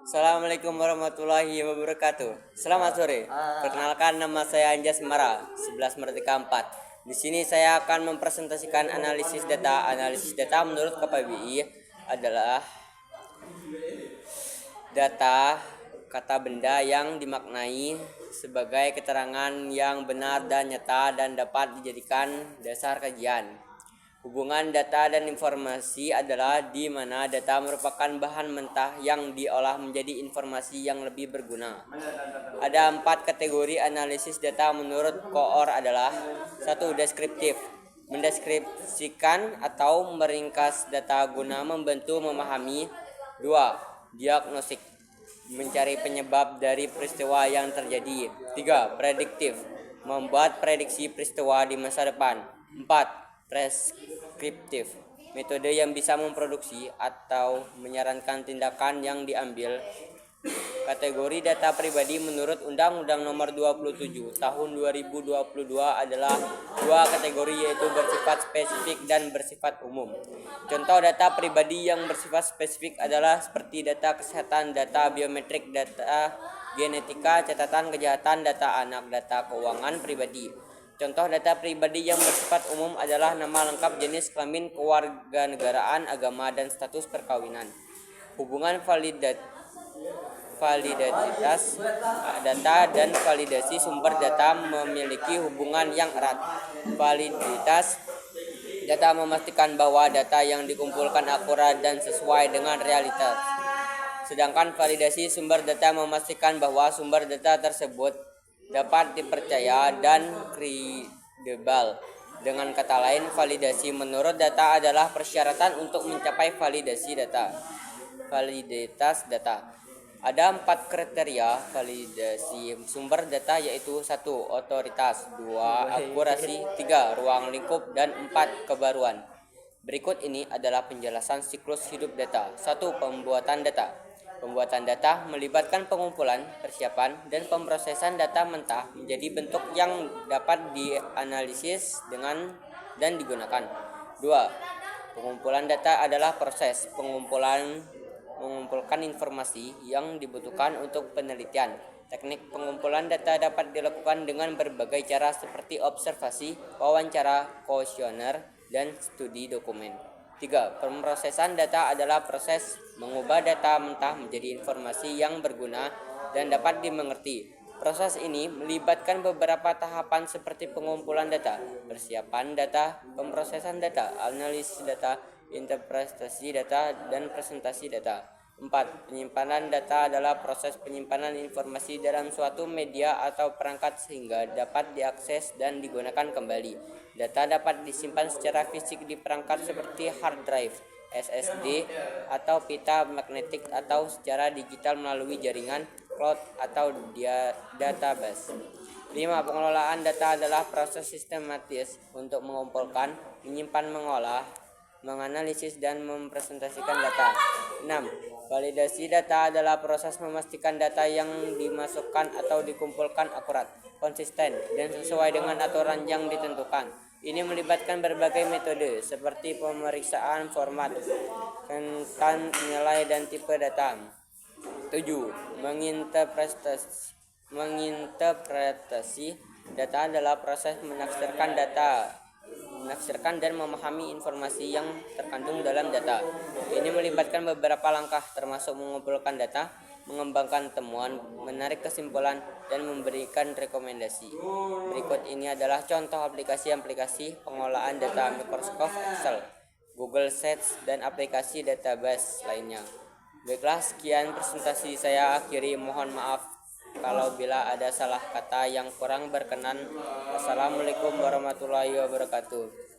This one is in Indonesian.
Assalamualaikum warahmatullahi wabarakatuh. Selamat sore. Perkenalkan, nama saya Anjas Mara, 11 Merdeka 4. Di sini saya akan mempresentasikan analisis data. Analisis data menurut KPBI adalah data kata benda yang dimaknai sebagai keterangan yang benar dan nyata dan dapat dijadikan dasar kajian. Hubungan data dan informasi adalah di mana data merupakan bahan mentah yang diolah menjadi informasi yang lebih berguna. Ada 4 kategori analisis data menurut Koor adalah: 1. Deskriptif, mendeskripsikan atau meringkas data guna membantu memahami. 2. Diagnostik, mencari penyebab dari peristiwa yang terjadi. 3. Prediktif, membuat prediksi peristiwa di masa depan. 4. Preskriptif, metode yang bisa memproduksi atau menyarankan tindakan yang diambil. Kategori data pribadi menurut Undang-Undang Nomor 27 Tahun 2022 adalah 2 kategori, yaitu bersifat spesifik dan bersifat umum. Contoh data pribadi yang bersifat spesifik adalah seperti data kesehatan, data biometrik, data genetika, catatan kejahatan, data anak, data keuangan pribadi. Contoh data pribadi yang bersifat umum adalah nama lengkap, jenis kelamin, kewarganegaraan, agama, dan status perkawinan. Hubungan validitas data dan validasi sumber data memiliki hubungan yang erat. Validitas data memastikan bahwa data yang dikumpulkan akurat dan sesuai dengan realitas. Sedangkan validasi sumber data memastikan bahwa sumber data tersebut dapat dipercaya dan kredibel. Dengan kata lain, validasi menurut data adalah persyaratan untuk mencapai validasi data. Validitas data. Ada 4 kriteria validasi sumber data, yaitu 1. Otoritas, 2. Akurasi, 3. Ruang lingkup, dan 4. Kebaruan. Berikut ini adalah penjelasan siklus hidup data. 1. Pembuatan data. Pembuatan data melibatkan pengumpulan, persiapan, dan pemrosesan data mentah menjadi bentuk yang dapat dianalisis dan digunakan. 2. Pengumpulan data adalah proses mengumpulkan informasi yang dibutuhkan untuk penelitian. Teknik pengumpulan data dapat dilakukan dengan berbagai cara seperti observasi, wawancara, kuesioner, dan studi dokumen. 3. Pemrosesan data adalah proses mengubah data mentah menjadi informasi yang berguna dan dapat dimengerti. Proses ini melibatkan beberapa tahapan seperti pengumpulan data, persiapan data, pemrosesan data, analisis data, interpretasi data, dan presentasi data. 4. Penyimpanan data adalah proses penyimpanan informasi dalam suatu media atau perangkat sehingga dapat diakses dan digunakan kembali. Data dapat disimpan secara fisik di perangkat seperti hard drive, SSD, atau pita magnetik, atau secara digital melalui jaringan cloud atau database. 5. Pengelolaan data adalah proses sistematis untuk mengumpulkan, menyimpan, mengolah, menganalisis, dan mempresentasikan data. 6. Validasi data adalah proses memastikan data yang dimasukkan atau dikumpulkan akurat, konsisten, dan sesuai dengan aturan yang ditentukan. Ini melibatkan berbagai metode seperti pemeriksaan format, rentan nilai, dan tipe data. 7. Menginterpretasi data adalah proses menafsirkan dan memahami informasi yang terkandung dalam data. Ini melibatkan beberapa langkah, termasuk mengumpulkan data, mengembangkan temuan, menarik kesimpulan, dan memberikan rekomendasi. Berikut ini adalah contoh aplikasi pengolahan data Microsoft Excel, Google Sheets, dan aplikasi database lainnya. Baiklah, sekian presentasi saya akhiri. Mohon maaf kalau bila ada salah kata yang kurang berkenan. Wassalamualaikum warahmatullahi wabarakatuh.